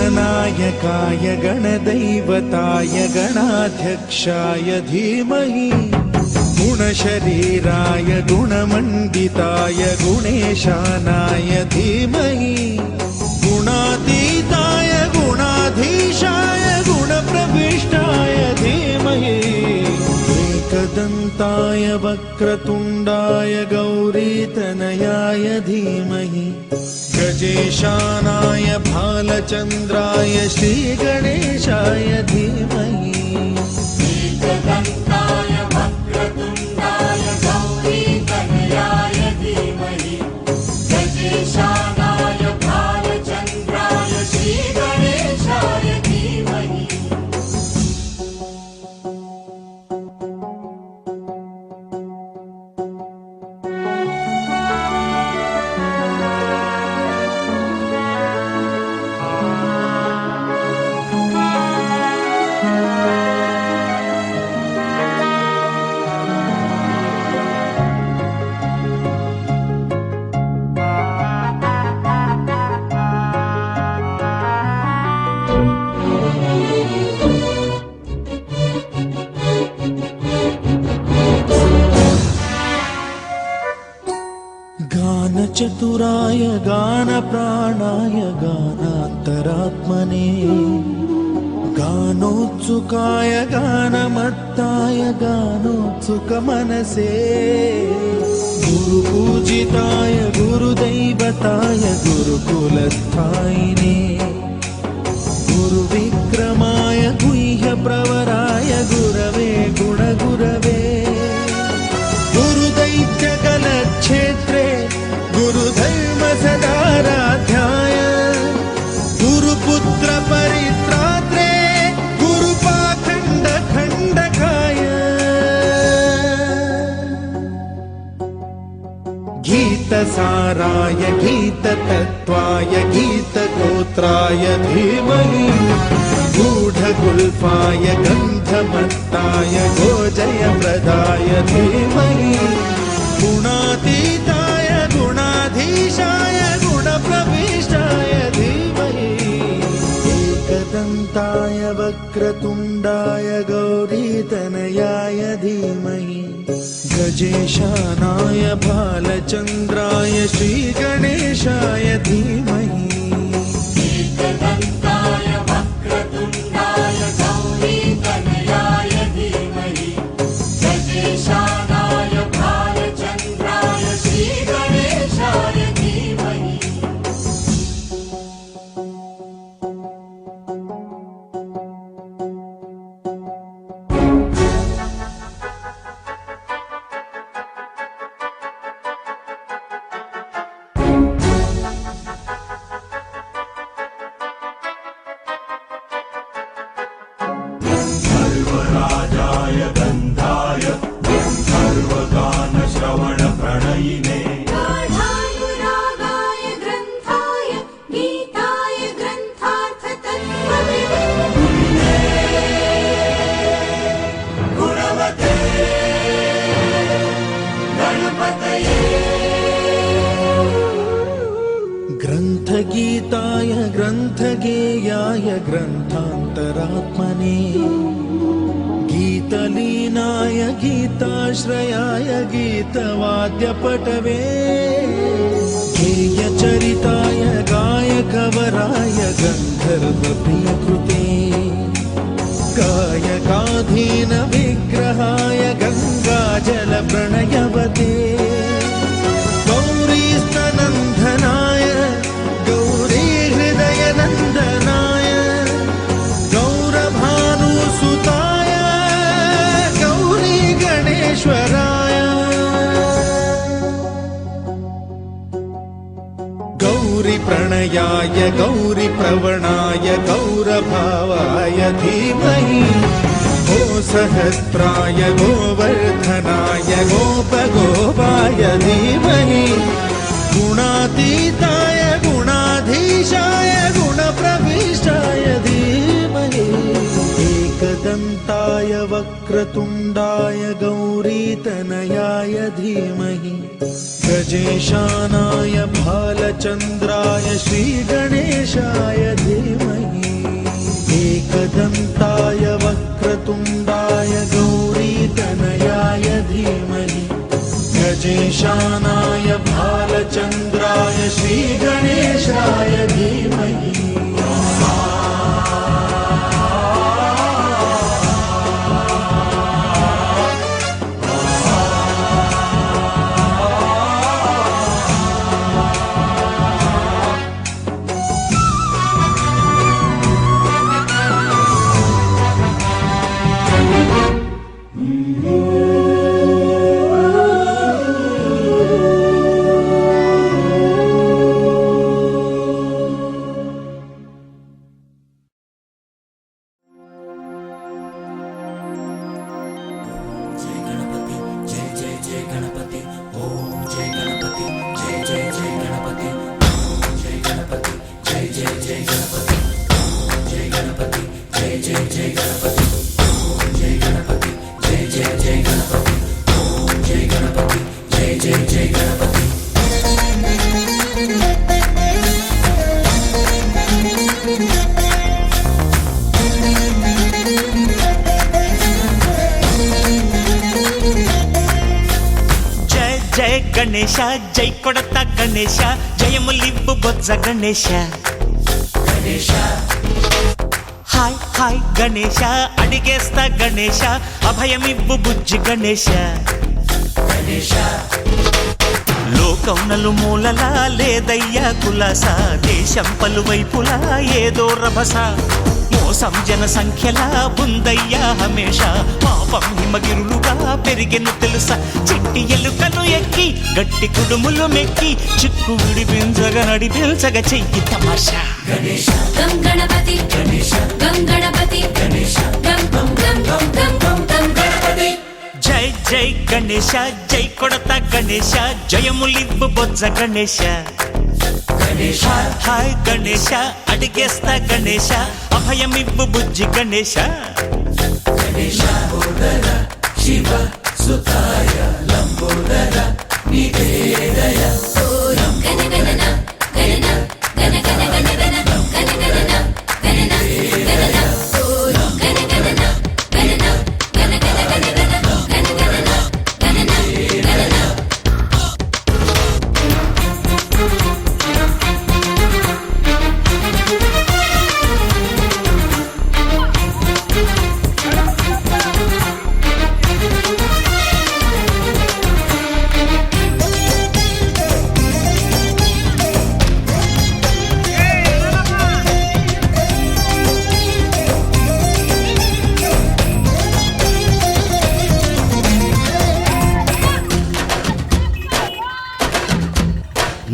गणनायकाय गणदैवताय गणाध्यक्षाय धीमहि गुणशरीराय गुणमण्डिताय गुणेशानाय धीमहि गुणातीताय गुणाधीशाय गुणप्रविष्टाय धीमहि एकदन्ताय वक्रतुण्डाय गौरीतनयाय धीमहि गजेशानाय भालचन्द्राय श्रीगणेशाय धीमहि एकदन्ताय वक्रतुण्डाय गौरीतनयाय धीमहि गजेशानाय भालचन्द्राय श्रीगणेशाय धीमहि गानचतुराय गानप्राणाय गानान्तरात्मने गानोत्सुकाय गानमत्ताय गानोत्सुकमनसे गुरुपूजिताय गुरुदैवताय गुरुकुलस्थायिने गुरुविक्रमाय गुह्यप्रवराय गुरवे गुणगुरवे गुरुदैत्यकलक्षेत्रे गुरुधर्म सदाराध्याय गुरुपुत्र परित्रात्रे गुरुपाखण्ड खण्डकाय गीतसाराय गीततत्त्वाय गीतगोत्राय धीमहि गूढगुल्फाय गन्धमत्ताय गोजयप्रदाय धीमहि गुणातीताय गुणाधीशाय गुणप्रविष्टाय धीमहि एकदन्ताय वक्रतुण्डाय गौरीतनयाय धीमहि गजेशानाय भालचन्द्राय श्रीगणेशाय धीमहि एकदन्ताय वक्रतुण्डाय गौरीतनयाय धीमहि गजेशानाय भालचन्द्राय श्रीगणेशाय धीमहि सर्वराजाय गन्धाय सर्वगानश्रवणप्रणयिने गाढानुरागाय ग्रन्थाय गीताय ग्रन्थार्थतत्त्वविदे गुणवते गणपतये ग्रन्थगीताय ग्रन्थगेयाय ग्रन्थान्तरात्मने गीतलीनाय गीताश्रयाय गीतवाद्यपटवे गेयचरिताय गायकवराय गन्धर्वप्रियकृते गौरी प्रणयाय गौरी प्रवणाय गौरभावाय धीमहि गो सहस्राय गोवर्धनाय गोपगोपाय धीमहि गुणातीताय गुणाधीशाय गुणप्रविष्टाय धीमहि एकदन्ताय वक्रतुण्डाय गौरीतनयाय धीमहि गजेशानाय भालचन्द्राय श्रीगणेशाय धीमहि एकदन्ताय वक्रतुण्डाय गौरीतनयाय धीमहि गजेशानाय भालचन्द्राय श्रीगणेशाय धीमहि గణేశ జై కొడత గణేశ జయములివ్వు బొజ్జ గణేశ గణేశ హాయ్ హాయ్ గణేశ అడిగేస్తా గణేశ అభయమివ్వు బుజ్జి గణేశ గణేశ లోకం నలుమూలలా లేదయ్యా కులాస దేశం పలువైపులా ఏదో రభస మోసం జన సంఖ్యలా ఉందయ్యా హమేష పాపం హిమగిరులుగా పెరిగెను తెలుసా చిట్టి ఎలుకను ఎక్కి గట్టి కుడుములు మెక్కి చిక్కు విడిపించగా నడిపించగా చెయ్యి తమాషా గణేశ గం గణపతి గణేశ గం గణపతి గణేశ గం గం గం గం గం గం గం గణపతి జై జై గణేశ జై కొడత గణేశ జయములివ్వు బొజ్జ గణేశ గణేశ హాయ్ గణేశ అడిగేస్తా గణేశ అభయమివ్వు బుజ్జి గణేశ గణేశ శివ సుతాయ లంబోదర నివేదయ గణగణన గణన గణ గణ గణ గణ గణగణన గణన గణన గణగణన గణన గణ గణ గణ గణ గణగణన గణన గణన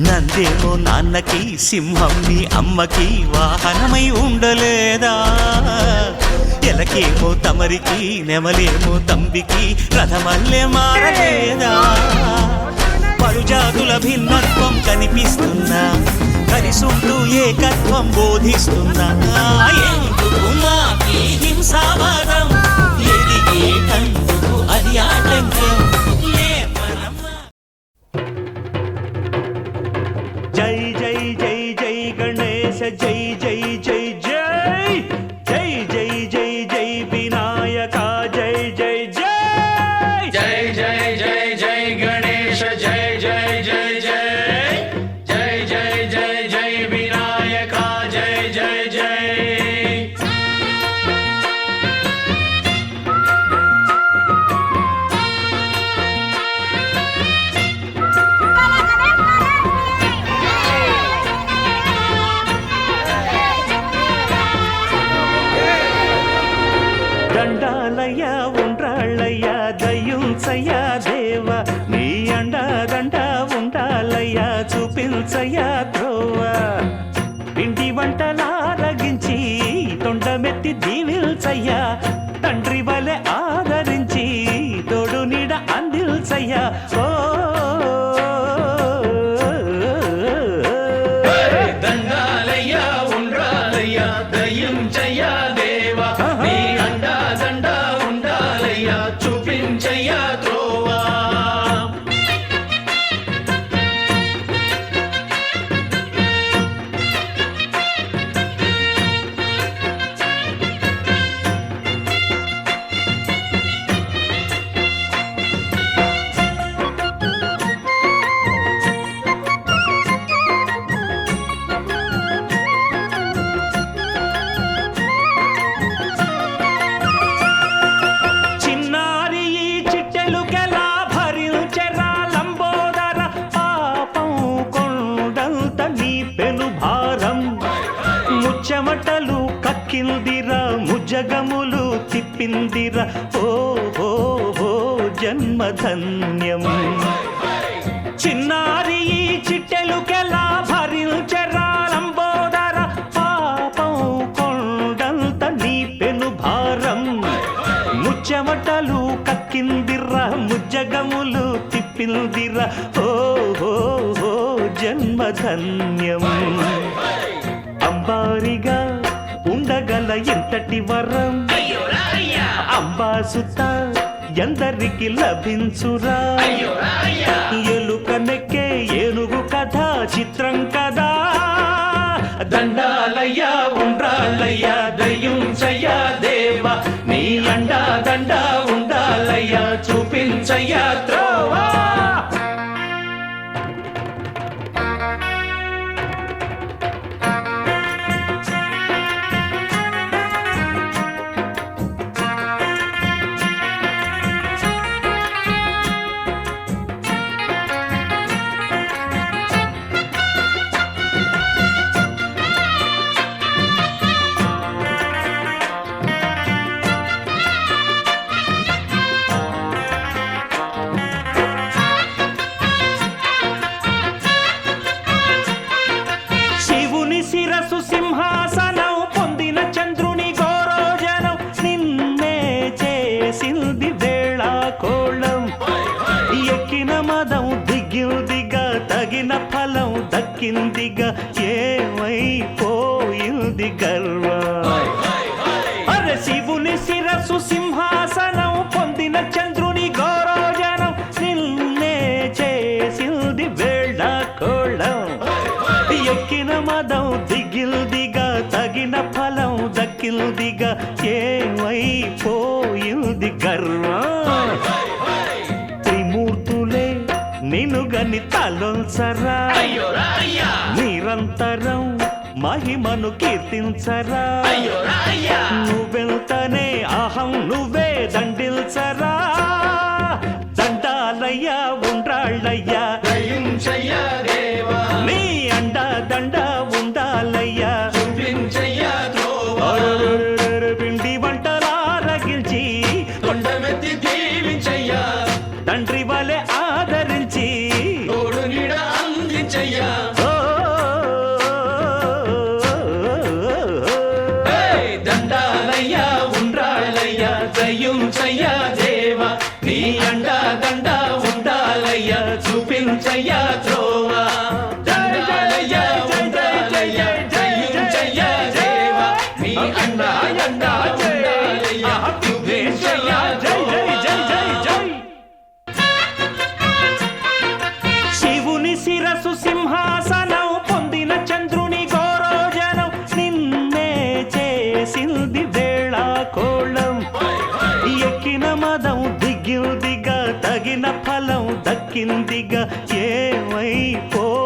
నందేమో నాన్నకి సింహం నీ అమ్మకి వాహనమై ఉండలేదా ఎలకేమో తమరికి నెమలేమో తంబికి రథమల్లే మారలేదా పలుజాతుల భిన్నత్వం కనిపిస్తున్నా కలిసుంటూ ఏకత్వం బోధిస్తున్నా ఎందుకు మాకి హింసావాదం ఎదిగేటందుకు అది ఆటంకం జై జై జై జై గణేశ జై జై జై జై జై జై జై జై వినాయక జై జై జై జై జై జై జై గణేశ జై జై జై జై జై జై జై జై వినాయక జై జై జై ముజ్జగములు తిప్పిందిరా ఓ ఓ ఓ జన్మధన్యం చిన్నారి ఈ చిట్టెలుకెలా భరించరాలంబోదర పాపం కొండంత నీ పెను భారం ముచ్చమటలు కక్కిందిరా ముజ్జగములు తిప్పిందిరా ఓ ఓ ఓ జన్మధన్యం అంబారిగా ఉండగల ఎంతటి వరం అంబాసుత ఎందరికి లభించురా ఎలుకనెక్కే ఏనుగు కథ చిత్రం కదా దండాలయ్యా ఉండ్రాలయ్యా దయ్యుంచయ్యా దేవా నీ అండా దండ ఉండాలయ్యా చూపించయ్యా త్రోవా శిరసు సింహాసనం పొందిన చంద్రుని గోరోజనం నిన్నే చేసింది వేళాకోళం ఎక్కిన మదం దిగిందిగా తగిన ఫలం దక్కిందిగా ఏమైపోయింది గర్వం అరే శివుని శిరసు సింహాసనం పొందిన చంద్రుని గోరోజనం నిన్నే చేసింది వేళాకోళం ఎక్కిన మదం దిగిల్దిగా తగిన ఫలం దక్కిల్దిగా ఏమైపోయింది గర్వం త్రిమూర్తులే నినుగని తలొల్సరా నిరంతరం మహిమను కీర్తించరా నువ్వెళ్తనే అహం నువ్వే దండిల్చరా దండాలయ్యా ఉండ్రాళ్ళయ్యా నీ అండా దండ ఉండాలయ్యా పిండి వంటలారగించి కొండమెత్తి దీవించయ్యా తండ్రి వలె ఆదరించి తోడు నీడ అందించయ్యా దండాలయ్యా ఉండ్రాళ్ళయ్యా దయ్యుంచయ్యా దేవా నీ అండా దండ ఉండాలయ్యా చూపించయ్యా త్రోవా దండాలయ్యా ఉండ్రాళ్ళయ్యా దయ్యుంచయ్యా దేవా నీ అండా అండా ఉండాలయ్యా చూపించయ్యా జై జై జై జై జై శివుని శిరసు సింహాసనం పొందిన చంద్రుని గోరోజనం నిన్నే చేసింది వేళాకోళం ఎక్కిన మదం దిగిందిగా తగిన ఫలం దక్కిందిగా ఏమైపోయింది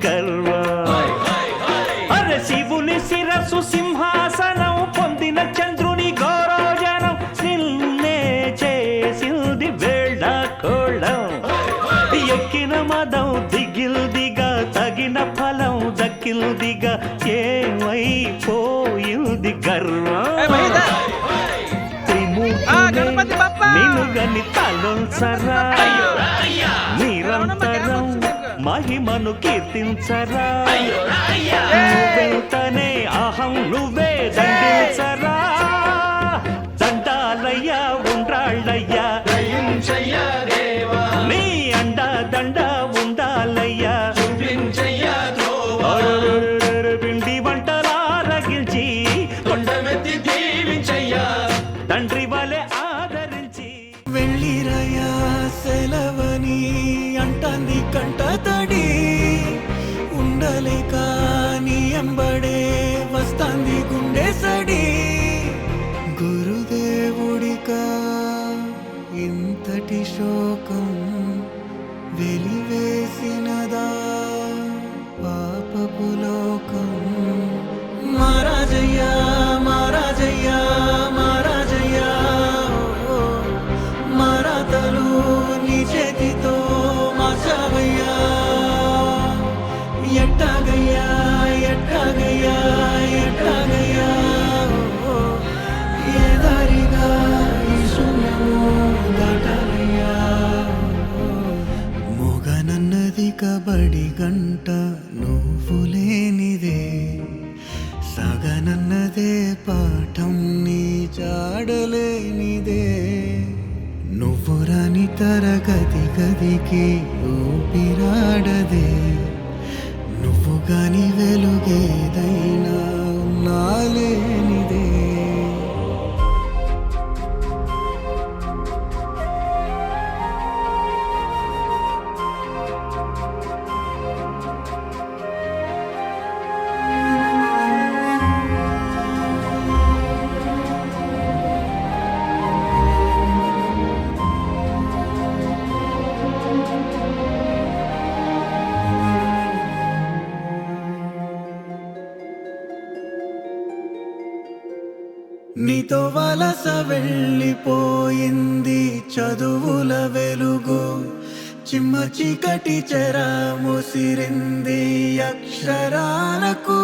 గర్వం అరే శివుని శిరసు సింహాసనం పొందిన చంద్రుని గౌరోజనం నిన్నే చేసింది వేళాకోళం ఎక్కిన మదం దిగిల్దిగా తగిన ఫలం దక్కిల్దిగా ఏమైపోయింది గర్వం నినుగని తలొల్సరా నిరంతరం మహిమను కీర్తించరా నువ్వెళ్తనే అహం నువ్వే దండిల్చరా దండాలయ్యా ఉండ్రాళ్ళయ్యా దయ్యుంచయ్యా దేవా నీ అండా దండ ఉండాలయ్యా చూపించయ్యా త్రోవా పిండి వంటలారగించి కొండమెత్తి దీవించయ్యా తండ్రి వలె ఆదరించి వెళ్ళిరయా సెలవని అంటాంది కంట తడి ఉండలేక నీ ఎంబడే వస్తాంది గుండె సడి గురుదేవుడికా ఇంతటి శోకం వెలివేసినదా పాపపు లోకం మహారాజయ్యా మహారాజయ్యా మహారాజయ్యా ఓ, మరాతలు నీ చేతితో మార్చావయ్యా ఎట్టాగయ్యా ఎట్టాగయ్యా ఎట్టాగయ్యా ఓ, బడి గంట నువ్వు లేనిదే సాగనన్నదే పాఠం నీ జాడలేనిదే నువ్వు రాని తరగతి గదికి ఊపిరాడదే నువ్వు గాని వెలుగేదైనా నాలేనిదే నీతో వలస వెళ్ళిపోయింది చదువుల వెలుగు చిమ్మ చీకటి చెర ముసిరింది అక్షరాలకు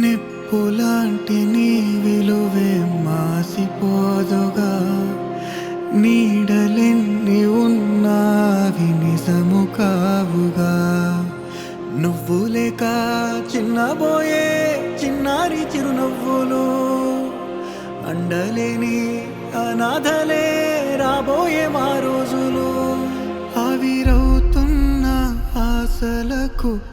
నిప్పులాంటి నీ విలువే మాసిపోదుగా నీడలెన్ని ఉన్నావి నిజము కావుగా నువ్వు లేక చిన్నబోయే చిన్నారి చిరునవ్వులు అండలేని అనాథలే రాబోయే మా రోజులు ఆవిరవుతున్న ఆశలకు